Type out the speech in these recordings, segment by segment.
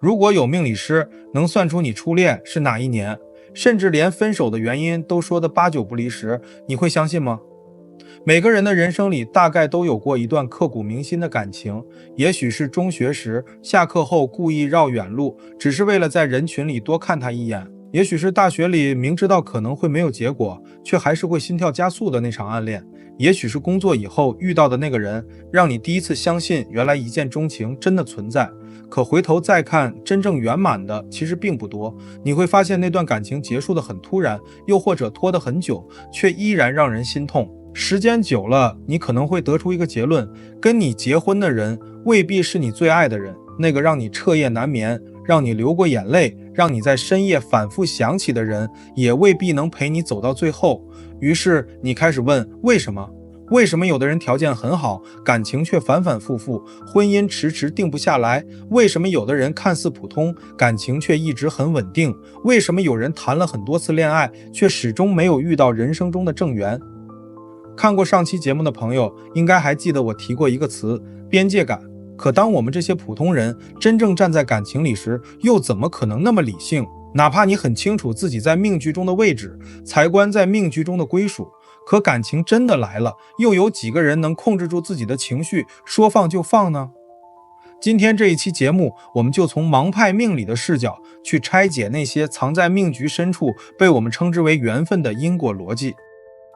如果有命理师能算出你初恋是哪一年，甚至连分手的原因都说得八九不离十，你会相信吗？每个人的人生里大概都有过一段刻骨铭心的感情，也许是中学时下课后故意绕远路，只是为了在人群里多看他一眼；也许是大学里明知道可能会没有结果，却还是会心跳加速的那场暗恋；也许是工作以后遇到的那个人，让你第一次相信原来一见钟情真的存在。可回头再看，真正圆满的其实并不多。你会发现那段感情结束得很突然，又或者拖得很久，却依然让人心痛。时间久了，你可能会得出一个结论：跟你结婚的人未必是你最爱的人，那个让你彻夜难眠，让你流过眼泪，让你在深夜反复想起的人，也未必能陪你走到最后。于是你开始问，为什么？为什么有的人条件很好，感情却反反复复，婚姻迟迟定不下来？为什么有的人看似普通，感情却一直很稳定？为什么有人谈了很多次恋爱，却始终没有遇到人生中的正缘？看过上期节目的朋友应该还记得我提过一个词，边界感。可当我们这些普通人真正站在感情里时，又怎么可能那么理性？哪怕你很清楚自己在命局中的位置，财官在命局中的归属，可感情真的来了，又有几个人能控制住自己的情绪，说放就放呢？今天这一期节目，我们就从盲派命理的视角去拆解那些藏在命局深处被我们称之为缘分的因果逻辑。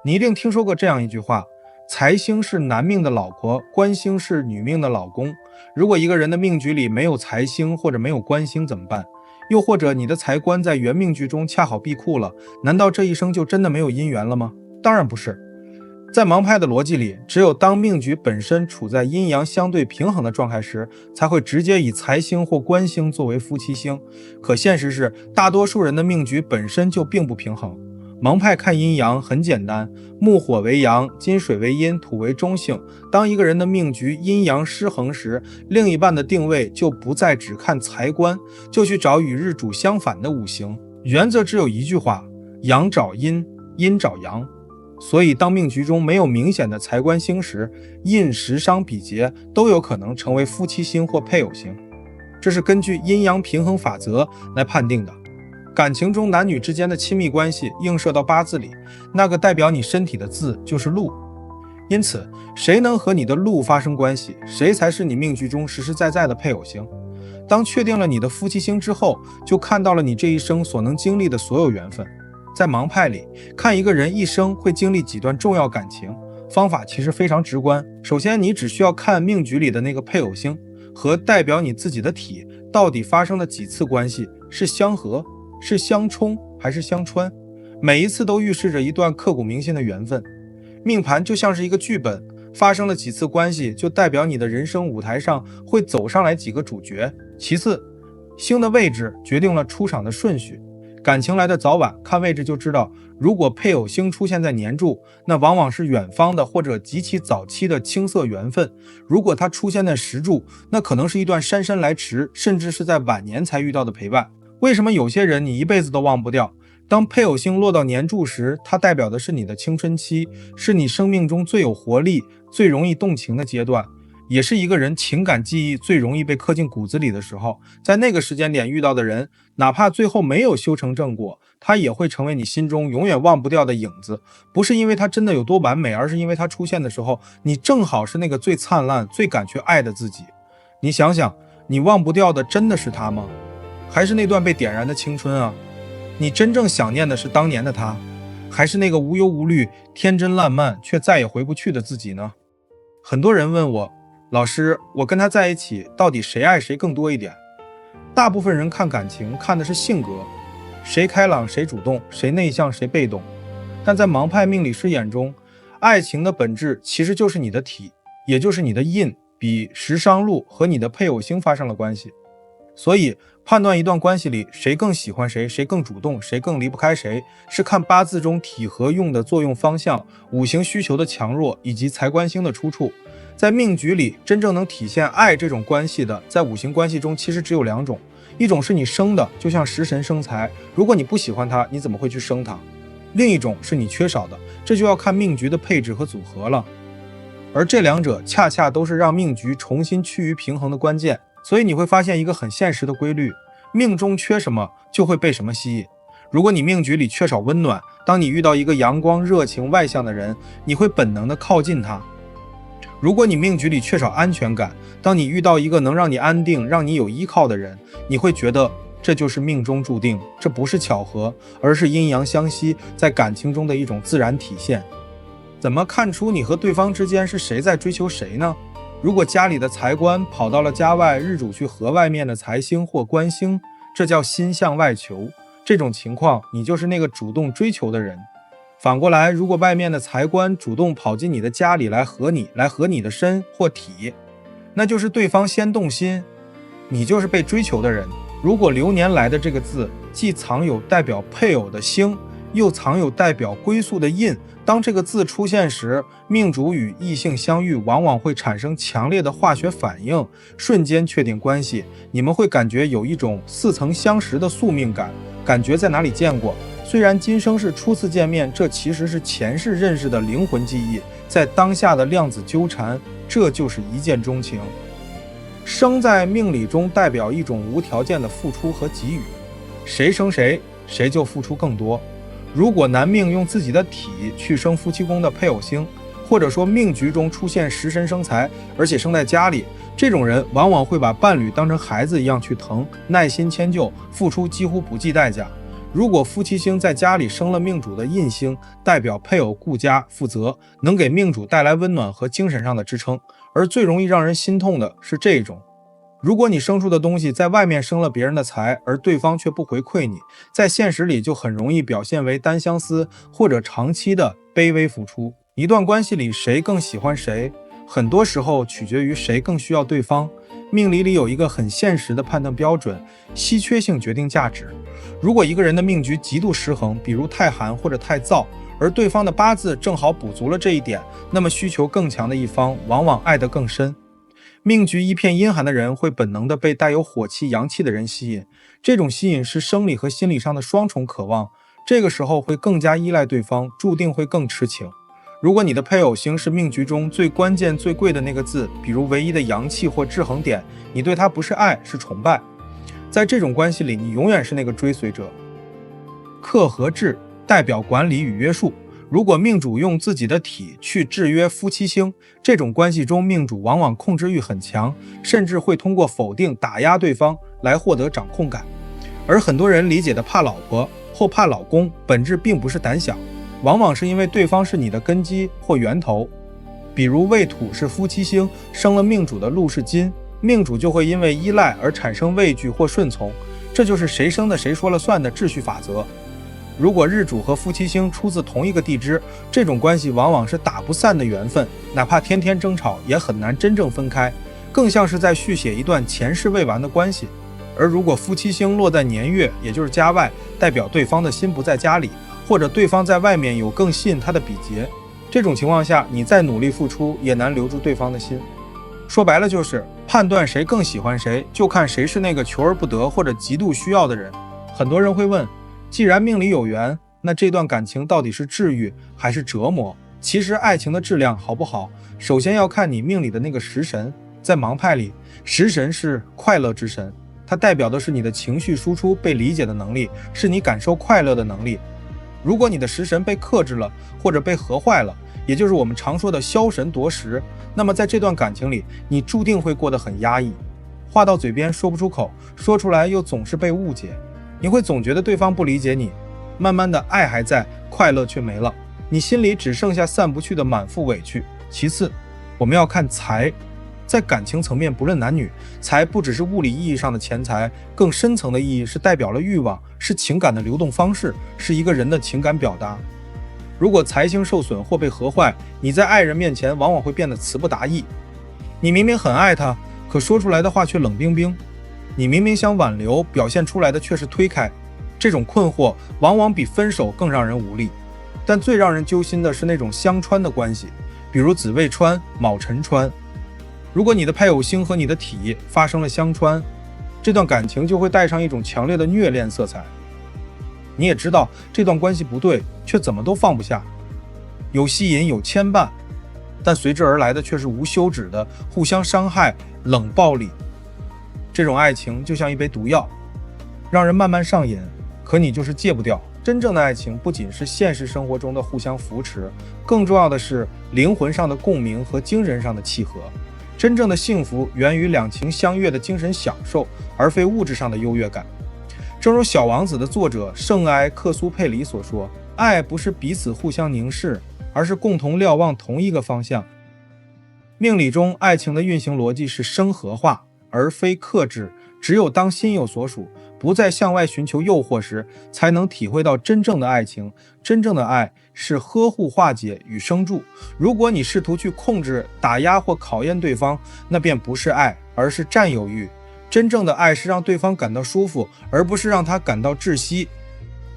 你一定听说过这样一句话：财星是男命的老婆，官星是女命的老公。如果一个人的命局里没有财星或者没有官星怎么办？又或者你的财官在原命局中恰好闭库了，难道这一生就真的没有姻缘了吗？当然不是。在盲派的逻辑里，只有当命局本身处在阴阳相对平衡的状态时，才会直接以财星或官星作为夫妻星。可现实是，大多数人的命局本身就并不平衡。盲派看阴阳很简单，木火为阳，金水为阴，土为中性。当一个人的命局阴阳失衡时，另一半的定位就不再只看财官，就去找与日主相反的五行。原则只有一句话：阳找阴，阴找阳。所以当命局中没有明显的财官星时，印食伤比劫都有可能成为夫妻星或配偶星，这是根据阴阳平衡法则来判定的。感情中男女之间的亲密关系映射到八字里，那个代表你身体的字就是禄。因此，谁能和你的禄发生关系，谁才是你命局中实实在在的配偶星。当确定了你的夫妻星之后，就看到了你这一生所能经历的所有缘分。在盲派里，看一个人一生会经历几段重要感情，方法其实非常直观。首先，你只需要看命局里的那个配偶星和代表你自己的体到底发生了几次关系，是相合，是相冲还是相穿，每一次都预示着一段刻骨铭心的缘分。命盘就像是一个剧本，发生了几次关系，就代表你的人生舞台上会走上来几个主角。其次，星的位置决定了出场的顺序。感情来的早晚，看位置就知道，如果配偶星出现在年柱，那往往是远方的或者极其早期的青涩缘分；如果它出现在时柱，那可能是一段姗姗来迟，甚至是在晚年才遇到的陪伴。为什么有些人你一辈子都忘不掉？当配偶星落到年柱时，它代表的是你的青春期，是你生命中最有活力、最容易动情的阶段，也是一个人情感记忆最容易被刻进骨子里的时候。在那个时间点遇到的人，哪怕最后没有修成正果，他也会成为你心中永远忘不掉的影子。不是因为他真的有多完美，而是因为他出现的时候，你正好是那个最灿烂、最敢去爱的自己。你想想，你忘不掉的真的是他吗？还是那段被点燃的青春啊？你真正想念的是当年的他，还是那个无忧无虑、天真烂漫却再也回不去的自己呢？很多人问我，老师，我跟他在一起，到底谁爱谁更多一点？大部分人看感情看的是性格，谁开朗谁主动，谁内向谁被动。但在盲派命理师眼中，爱情的本质其实就是你的体，也就是你的印比食伤禄和你的配偶星发生了关系。所以判断一段关系里谁更喜欢谁，谁更主动，谁更离不开谁，是看八字中体合用的作用方向、五行需求的强弱以及财官星的出处。在命局里真正能体现爱这种关系的，在五行关系中其实只有两种，一种是你生的，就像食神生财，如果你不喜欢它，你怎么会去生它？另一种是你缺少的，这就要看命局的配置和组合了。而这两者恰恰都是让命局重新趋于平衡的关键。所以你会发现一个很现实的规律，命中缺什么就会被什么吸引。如果你命局里缺少温暖，当你遇到一个阳光、热情、外向的人，你会本能的靠近他。如果你命局里缺少安全感，当你遇到一个能让你安定、让你有依靠的人，你会觉得这就是命中注定，这不是巧合，而是阴阳相吸，在感情中的一种自然体现。怎么看出你和对方之间是谁在追求谁呢？如果家里的财官跑到了家外，日主去合外面的财星或官星，这叫心向外求。这种情况，你就是那个主动追求的人。反过来，如果外面的财官主动跑进你的家里来合你的身或体，那就是对方先动心，你就是被追求的人。如果流年来的这个字既藏有代表配偶的星，又藏有代表归宿的印，当这个字出现时，命主与异性相遇往往会产生强烈的化学反应，瞬间确定关系。你们会感觉有一种似曾相识的宿命感，感觉在哪里见过。虽然今生是初次见面，这其实是前世认识的灵魂记忆，在当下的量子纠缠，这就是一见钟情。生在命理中代表一种无条件的付出和给予，谁生谁，谁就付出更多。如果男命用自己的体去生夫妻宫的配偶星，或者说命局中出现食神生财，而且生在家里，这种人往往会把伴侣当成孩子一样去疼，耐心迁就，付出几乎不计代价。如果夫妻星在家里生了命主的印星，代表配偶顾家负责，能给命主带来温暖和精神上的支撑。而最容易让人心痛的是这种，如果你生出的东西在外面生了别人的财，而对方却不回馈你，在现实里就很容易表现为单相思或者长期的卑微付出。一段关系里谁更喜欢谁，很多时候取决于谁更需要对方。命理里有一个很现实的判断标准，稀缺性决定价值。如果一个人的命局极度失衡，比如太寒或者太燥，而对方的八字正好补足了这一点，那么需求更强的一方往往爱得更深。命局一片阴寒的人会本能地被带有火气阳气的人吸引，这种吸引是生理和心理上的双重渴望，这个时候会更加依赖对方，注定会更痴情。如果你的配偶星是命局中最关键最贵的那个字，比如唯一的阳气或制衡点，你对他不是爱，是崇拜。在这种关系里，你永远是那个追随者。克和制代表管理与约束，如果命主用自己的体去制约夫妻星，这种关系中命主往往控制欲很强，甚至会通过否定打压对方来获得掌控感。而很多人理解的怕老婆或怕老公，本质并不是胆小，往往是因为对方是你的根基或源头。比如未土是夫妻星，生了命主的禄是金，命主就会因为依赖而产生畏惧或顺从，这就是谁生的谁说了算的秩序法则。如果日主和夫妻星出自同一个地支，这种关系往往是打不散的缘分，哪怕天天争吵也很难真正分开，更像是在续写一段前世未完的关系。而如果夫妻星落在年月，也就是家外，代表对方的心不在家里，或者对方在外面有更吸引他的比劫，这种情况下你再努力付出也难留住对方的心。说白了就是判断谁更喜欢谁，就看谁是那个求而不得或者极度需要的人。很多人会问，既然命里有缘，那这段感情到底是治愈还是折磨？其实爱情的质量好不好，首先要看你命里的那个食神。在盲派里，食神是快乐之神，它代表的是你的情绪输出被理解的能力，是你感受快乐的能力。如果你的食神被克制了，或者被合坏了，也就是我们常说的枭神夺食，那么在这段感情里，你注定会过得很压抑，话到嘴边说不出口，说出来又总是被误解。你会总觉得对方不理解你，慢慢的爱还在，快乐却没了，你心里只剩下散不去的满腹委屈。其次，我们要看财，在感情层面，不论男女，财不只是物理意义上的钱财，更深层的意义是代表了欲望，是情感的流动方式，是一个人的情感表达。如果财星受损或被合坏，你在爱人面前往往会变得词不达意。你明明很爱他，可说出来的话却冷冰冰。你明明想挽留，表现出来的却是推开。这种困惑往往比分手更让人无力。但最让人揪心的是那种相穿的关系，比如子未穿、卯辰穿。如果你的配偶星和你的体发生了相穿，这段感情就会带上一种强烈的虐恋色彩。你也知道这段关系不对，却怎么都放不下，有吸引有牵绊，但随之而来的却是无休止的互相伤害、冷暴力。这种爱情就像一杯毒药，让人慢慢上瘾，可你就是戒不掉。真正的爱情不仅是现实生活中的互相扶持，更重要的是灵魂上的共鸣和精神上的契合。真正的幸福源于两情相悦的精神享受，而非物质上的优越感。正如《小王子》的作者圣埃克苏佩里所说，爱不是彼此互相凝视，而是共同瞭望同一个方向。命理中，爱情的运行逻辑是生合化，而非克制。只有当心有所属，不再向外寻求诱惑时，才能体会到真正的爱情。真正的爱是呵护、化解与生助。如果你试图去控制、打压或考验对方，那便不是爱，而是占有欲。真正的爱是让对方感到舒服，而不是让他感到窒息。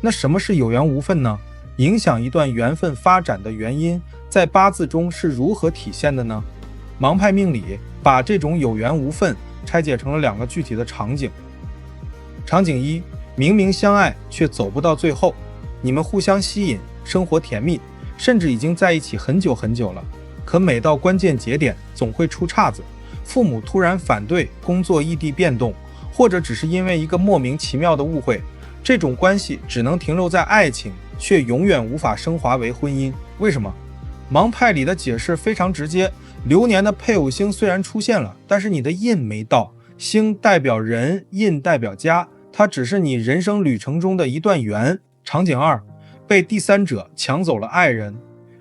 那什么是有缘无分呢？影响一段缘分发展的原因，在八字中是如何体现的呢？盲派命理把这种有缘无分拆解成了两个具体的场景。场景一，明明相爱却走不到最后，你们互相吸引，生活甜蜜，甚至已经在一起很久很久了，可每到关键节点总会出岔子，父母突然反对，工作异地变动，或者只是因为一个莫名其妙的误会，这种关系只能停留在爱情，却永远无法升华为婚姻。为什么？盲派里的解释非常直接，流年的配偶星虽然出现了，但是你的印没到。星代表人，印代表家，它只是你人生旅程中的一段缘。场景二，被第三者抢走了爱人，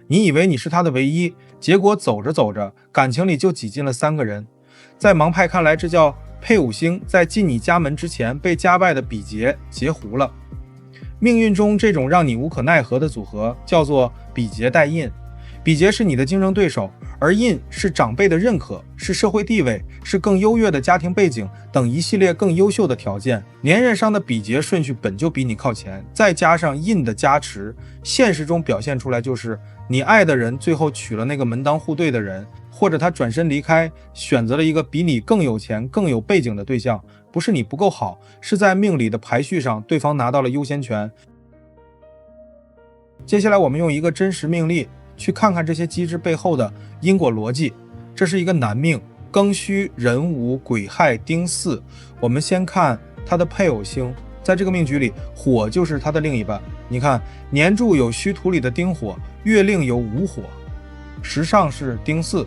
你以为你是他的唯一，结果走着走着，感情里就挤进了三个人。在盲派看来，这叫配偶星在进你家门之前被家败的比劫截胡了。命运中这种让你无可奈何的组合叫做比劫带印。比劫是你的竞争对手，而印是长辈的认可，是社会地位，是更优越的家庭背景等一系列更优秀的条件。年月上的比劫顺序本就比你靠前，再加上印的加持，现实中表现出来就是你爱的人最后娶了那个门当户对的人，或者他转身离开，选择了一个比你更有钱更有背景的对象。不是你不够好，是在命理的排序上对方拿到了优先权。接下来我们用一个真实命例去看看这些机制背后的因果逻辑。这是一个男命，庚戌、壬午、癸亥、丁巳。我们先看他的配偶星，在这个命局里，火就是他的另一半。你看，年柱有戌土里的丁火，月令有午火，时上是丁巳。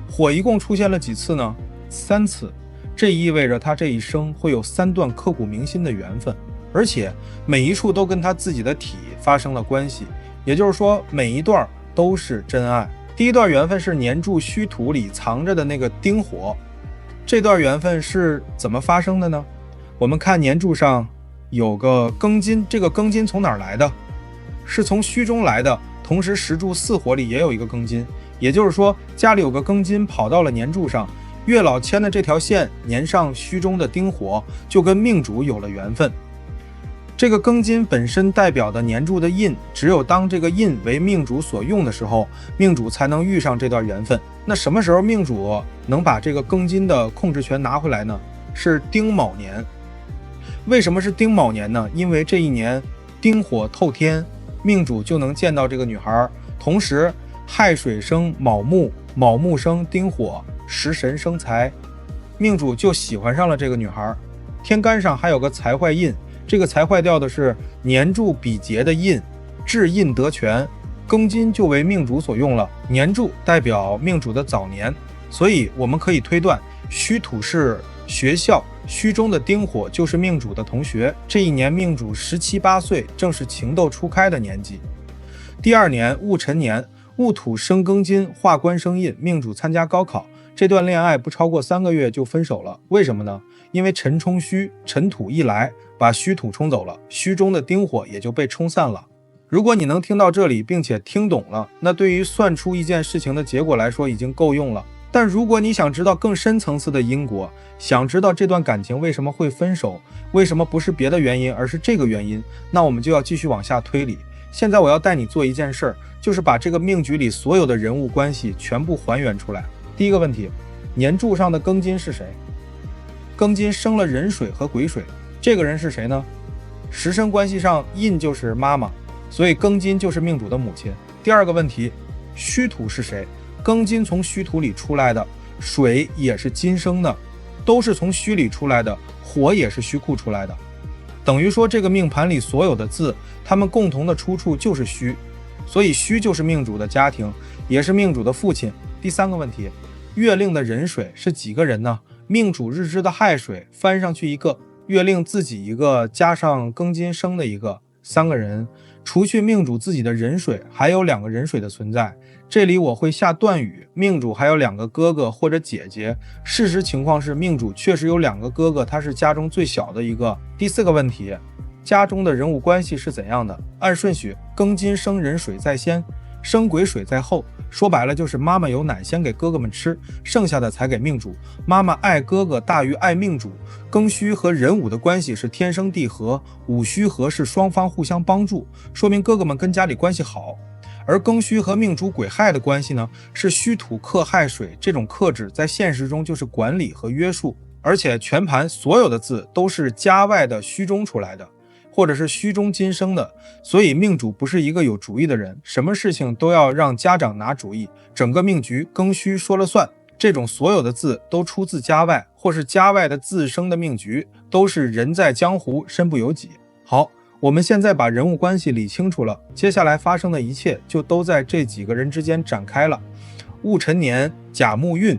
火一共出现了几次呢？3次。这意味着他这一生会有3段刻骨铭心的缘分，而且每一处都跟他自己的体发生了关系，也就是说每一段都是真爱。第一段缘分是年柱戌土里藏着的那个丁火，这段缘分是怎么发生的呢？我们看年柱上有个庚金，这个庚金从哪儿来的？是从戌中来的，同时时柱巳火里也有一个庚金，也就是说家里有个庚金跑到了年柱上，月老牵的这条线，年上戌中的丁火就跟命主有了缘分。这个庚金本身代表的年柱的印，只有当这个印为命主所用的时候，命主才能遇上这段缘分。那什么时候命主能把这个庚金的控制权拿回来呢？是丁卯年。为什么是丁卯年呢？因为这一年丁火透天，命主就能见到这个女孩，同时亥水生卯木，卯木生丁火，食神生财，命主就喜欢上了这个女孩。天干上还有个财坏印，这个财坏掉的是年柱比劫的印，至印得权，庚金就为命主所用了。年柱代表命主的早年，所以我们可以推断戌土是学校，戌中的丁火就是命主的同学。这一年命主17、18岁，正是情窦初开的年纪。第二年戊辰年，戊土生庚金，化官生印，命主参加高考，这段恋爱不超过3个月就分手了。为什么呢？因为辰冲戌，辰土一来把戌土冲走了，戌中的丁火也就被冲散了。如果你能听到这里并且听懂了，那对于算出一件事情的结果来说已经够用了。但如果你想知道更深层次的因果，想知道这段感情为什么会分手，为什么不是别的原因而是这个原因，那我们就要继续往下推理。现在我要带你做一件事儿，就是把这个命局里所有的人物关系全部还原出来。第一个问题，年柱上的庚金是谁？庚金生了壬水和癸水，这个人是谁呢？时辰关系上印就是妈妈，所以庚金就是命主的母亲。第二个问题，戌土是谁？庚金从戌土里出来的，水也是金生的，都是从虚里出来的，火也是虚库出来的。等于说这个命盘里所有的字，它们共同的出处就是虚，所以虚就是命主的家庭，也是命主的父亲。第三个问题，月令的壬水是几个人呢？命主日支的亥水翻上去一个，月令自己一个，加上庚金生的一个，3个人。除去命主自己的壬水，还有2个壬水的存在。这里我会下断语，命主还有2个哥哥或者姐姐。事实情况是命主确实有2个哥哥，他是家中最小的一个。第4个问题，家中的人物关系是怎样的？按顺序，庚金生壬水在先，生癸水在后。说白了就是妈妈有奶先给哥哥们吃，剩下的才给命主。妈妈爱哥哥大于爱命主。庚戌和壬午的关系是天生地合，午戌合是双方互相帮助，说明哥哥们跟家里关系好。而庚戌和命主癸亥的关系呢，是戌土克亥水，这种克制在现实中就是管理和约束，而且全盘所有的字都是家外的戌中出来的，或者是戌中金生的，所以命主不是一个有主意的人，什么事情都要让家长拿主意，整个命局庚戌说了算。这种所有的字都出自家外，或是家外的自生的命局，都是人在江湖身不由己。好，我们现在把人物关系理清楚了，接下来发生的一切就都在这几个人之间展开了。戊辰年甲木运，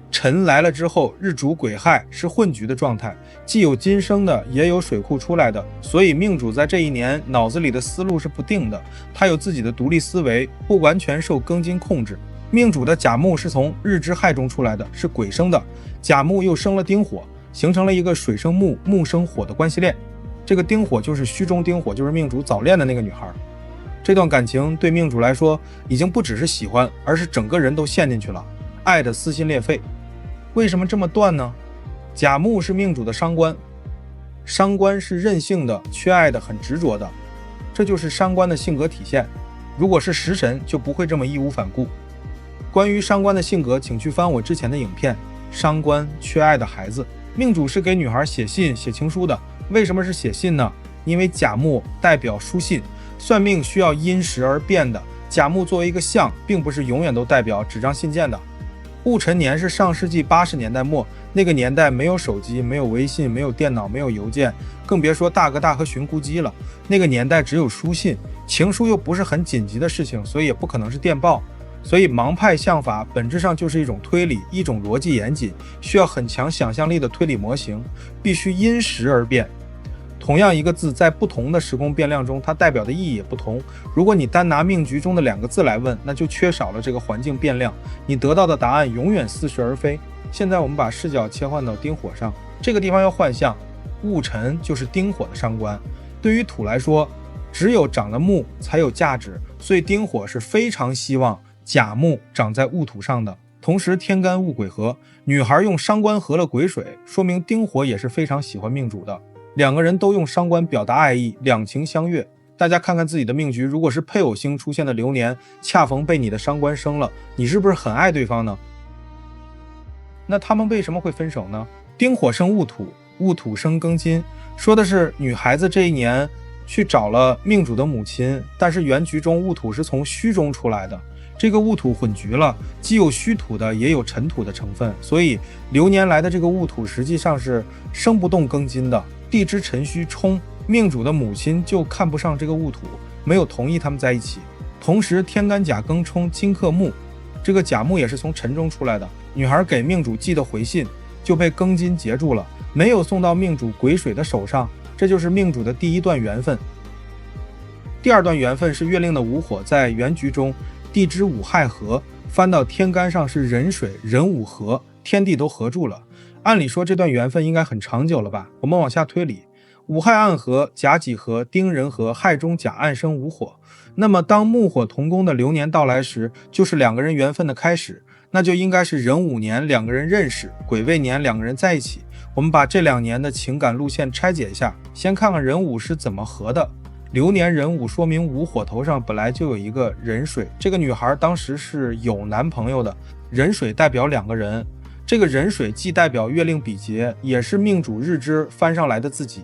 辰来了之后，日主癸亥是混局的状态，既有金生的，也有水库出来的，所以命主在这一年脑子里的思路是不定的，他有自己的独立思维，不完全受庚金控制。命主的甲木是从日支亥中出来的，是癸生的，甲木又生了丁火，形成了一个水生木，木生火的关系链。这个丁火就是戌中丁火，就是命主早恋的那个女孩。这段感情对命主来说已经不只是喜欢，而是整个人都陷进去了，爱得撕心裂肺。为什么这么断呢？甲木是命主的伤官，伤官是任性的，缺爱的，很执着的，这就是伤官的性格体现。如果是食神就不会这么义无反顾。关于伤官的性格，请去翻我之前的影片，伤官缺爱的孩子。命主是给女孩写信写情书的，为什么是写信呢？因为甲木代表书信，算命需要因时而变的，甲木作为一个象，并不是永远都代表纸张信件的。戊辰年是上世纪80年代末，那个年代没有手机，没有微信，没有电脑，没有邮件，更别说大哥大和寻呼机了。那个年代只有书信，情书又不是很紧急的事情，所以也不可能是电报。所以盲派相法本质上就是一种推理，一种逻辑严谨，需要很强想象力的推理模型，必须因时而变。同样一个字在不同的时空变量中，它代表的意义也不同。如果你单拿命局中的2个字来问，那就缺少了这个环境变量，你得到的答案永远似是而非。现在我们把视角切换到丁火上，这个地方要换象，戊辰就是丁火的伤官。对于土来说，只有长了木才有价值，所以丁火是非常希望甲木长在戊土上的。同时天干戊癸合，女孩用伤官合了癸水，说明丁火也是非常喜欢命主的。2个人都用伤官表达爱意，两情相悦。大家看看自己的命局，如果是配偶星出现的流年，恰逢被你的伤官生了，你是不是很爱对方呢？那他们为什么会分手呢？丁火生戊土，戊土生庚金，说的是女孩子这一年去找了命主的母亲，但是原局中戊土是从戌中出来的，这个戊土混局了，既有戌土的也有辰土的成分，所以流年来的这个戊土实际上是生不动庚金的。地支辰戌冲，命主的母亲就看不上这个戊土，没有同意他们在一起。同时天干甲庚冲金克木，这个甲木也是从辰中出来的，女孩给命主寄的回信就被庚金截住了，没有送到命主癸水的手上，这就是命主的第一段缘分。第二段缘分是月令的午火在原局中，地支午亥合，翻到天干上是壬水壬午合，天地都合住了。按理说这段缘分应该很长久了吧，我们往下推理，午亥暗合，甲己合，丁壬合，亥中甲暗生午火。那么当木火同宫的流年到来时，就是2个人缘分的开始，那就应该是壬午年2个人认识，癸未年2个人在一起。我们把这2年的情感路线拆解一下，先看看壬午是怎么合的。流年壬午说明午火头上本来就有一个壬水，这个女孩当时是有男朋友的，壬水代表2个人，这个壬水既代表月令比劫，也是命主日支翻上来的自己。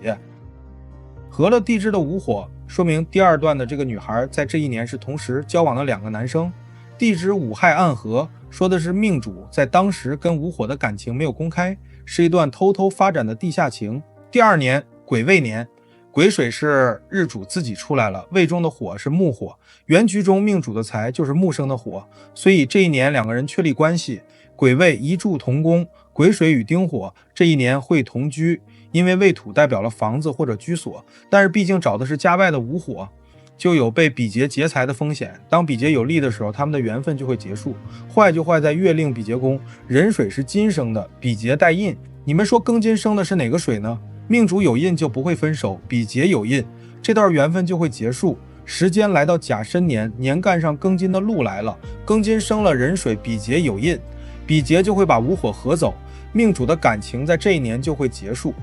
合了地支的午火，说明第二段的这个女孩在这一年是同时交往了2个男生。地支午亥暗合，说的是命主在当时跟午火的感情没有公开，是一段偷偷发展的地下情。第二年癸未年，癸水是日主自己出来了，未中的火是木火，原局中命主的财就是木生的火，所以这一年两个人确立关系。癸未一柱同宫，癸水与丁火，这一年会同居，因为未土代表了房子或者居所，但是毕竟找的是家外的午火，就有被比劫劫财的风险。当比劫有利的时候，他们的缘分就会结束。坏就坏在月令比劫宫，壬水是金生的，比劫带印。你们说庚金生的是哪个水呢？命主有印就不会分手，比劫有印，这段缘分就会结束。时间来到甲申年，年干上庚金的禄来了，庚金生了壬水，比劫有印，比劫就会把午火合走，命主的感情在这一年就会结束。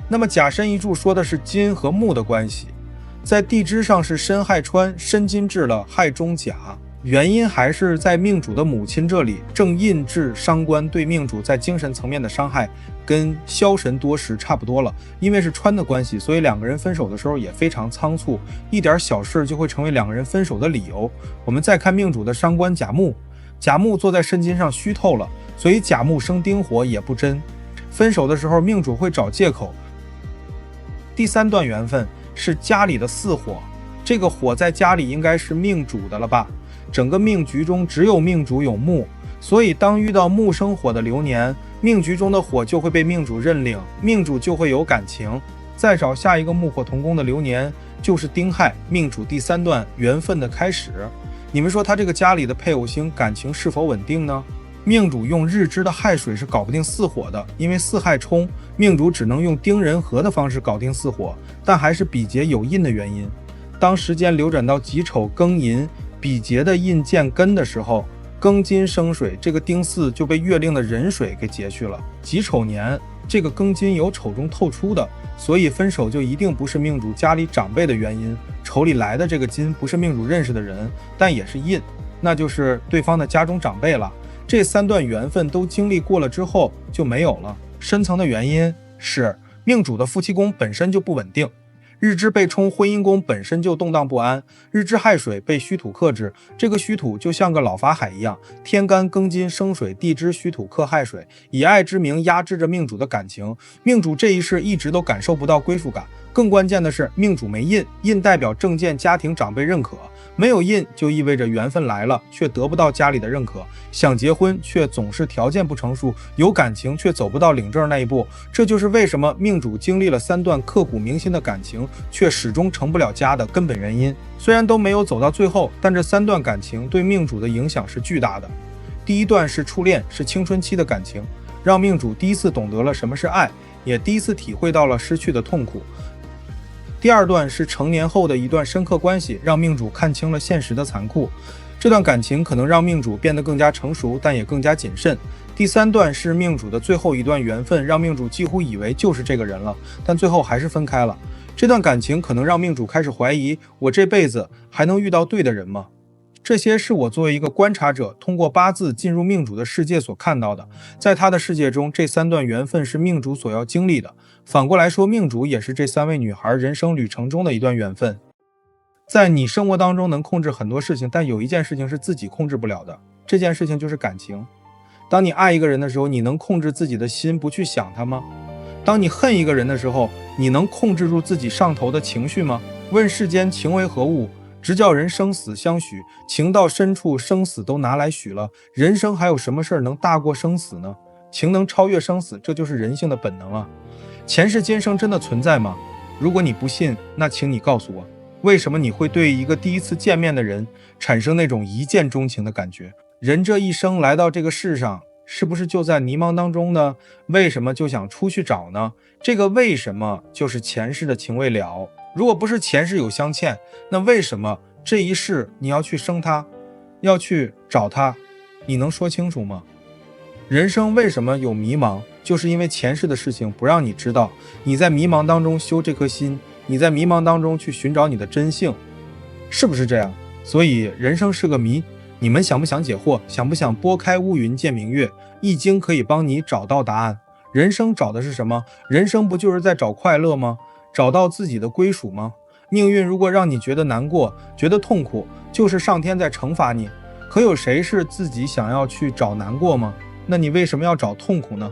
那么甲申一柱说的是金和木的关系，在地支上是申亥穿，申金至了亥中甲，原因还是在命主的母亲这里，正印至伤官对命主在精神层面的伤害跟枭神多时差不多了。因为是穿的关系，所以两个人分手的时候也非常仓促，一点小事就会成为两个人分手的理由。我们再看命主的伤官甲木，甲木坐在申金上虚透了，所以甲木生丁火也不真。分手的时候命主会找借口。第三段缘分是家里的巳火，这个火在家里应该是命主的了吧？整个命局中只有命主有木，所以当遇到木生火的流年，命局中的火就会被命主认领，命主就会有感情。再找下一个木火同宫的流年就是丁亥，命主第三段缘分的开始。你们说他这个家里的配偶星感情是否稳定呢？命主用日支的亥水是搞不定巳火的，因为巳亥冲，命主只能用丁壬合的方式搞定巳火，但还是比劫有印的原因。当时间流转到己丑庚寅，比劫的印见根的时候，庚金生水，这个丁巳就被月令的壬水给劫去了。己丑年，这个庚金由丑中透出的，所以分手就一定不是命主家里长辈的原因。丑里来的这个金不是命主认识的人，但也是印，那就是对方的家中长辈了。这三段缘分都经历过了之后就没有了。深层的原因是命主的夫妻宫本身就不稳定，日支被冲，婚姻宫本身就动荡不安，日支亥水被虚土克制，这个虚土就像个老法海一样，天干庚金生水，地支虚土克亥水，以爱之名压制着命主的感情。命主这一世一直都感受不到归属感，更关键的是命主没印，印代表正见家庭长辈认可，没有印就意味着缘分来了却得不到家里的认可，想结婚却总是条件不成熟，有感情却走不到领证那一步。这就是为什么命主经历了三段刻骨铭心的感情却始终成不了家的根本原因。虽然都没有走到最后，但这三段感情对命主的影响是巨大的。第一段是初恋，是青春期的感情，让命主第一次懂得了什么是爱，也第一次体会到了失去的痛苦。第二段是成年后的一段深刻关系，让命主看清了现实的残酷。这段感情可能让命主变得更加成熟，但也更加谨慎。第三段是命主的最后一段缘分，让命主几乎以为就是这个人了，但最后还是分开了。这段感情可能让命主开始怀疑，我这辈子还能遇到对的人吗？这些是我作为一个观察者，通过八字进入命主的世界所看到的。在他的世界中，这三段缘分是命主所要经历的。反过来说，命主也是这三位女孩人生旅程中的一段缘分。在你生活当中能控制很多事情，但有一件事情是自己控制不了的，这件事情就是感情。当你爱一个人的时候，你能控制自己的心不去想他吗？当你恨一个人的时候，你能控制住自己上头的情绪吗？问世间情为何物，直叫人生死相许，情到深处生死都拿来许了，人生还有什么事能大过生死呢？情能超越生死，这就是人性的本能啊。前世今生真的存在吗？如果你不信，那请你告诉我，为什么你会对一个第一次见面的人产生那种一见钟情的感觉？人这一生来到这个世上，是不是就在迷茫当中呢？为什么就想出去找呢？这个为什么就是前世的情未了。如果不是前世有相欠，那为什么这一世你要去生他，要去找他？你能说清楚吗？人生为什么有迷茫，就是因为前世的事情不让你知道，你在迷茫当中修这颗心，你在迷茫当中去寻找你的真性，是不是这样？所以人生是个谜，你们想不想解惑？想不想拨开乌云见明月？易经可以帮你找到答案。人生找的是什么？人生不就是在找快乐吗？找到自己的归属吗？命运如果让你觉得难过，觉得痛苦，就是上天在惩罚你。可有谁是自己想要去找难过吗？那你为什么要找痛苦呢？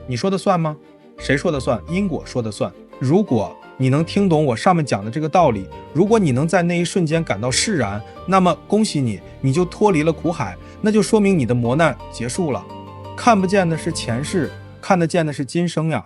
你说的算吗？谁说的算？因果说的算。如果你能听懂我上面讲的这个道理，如果你能在那一瞬间感到释然，那么恭喜你，你就脱离了苦海，那就说明你的磨难结束了。看不见的是前世，看得见的是今生呀。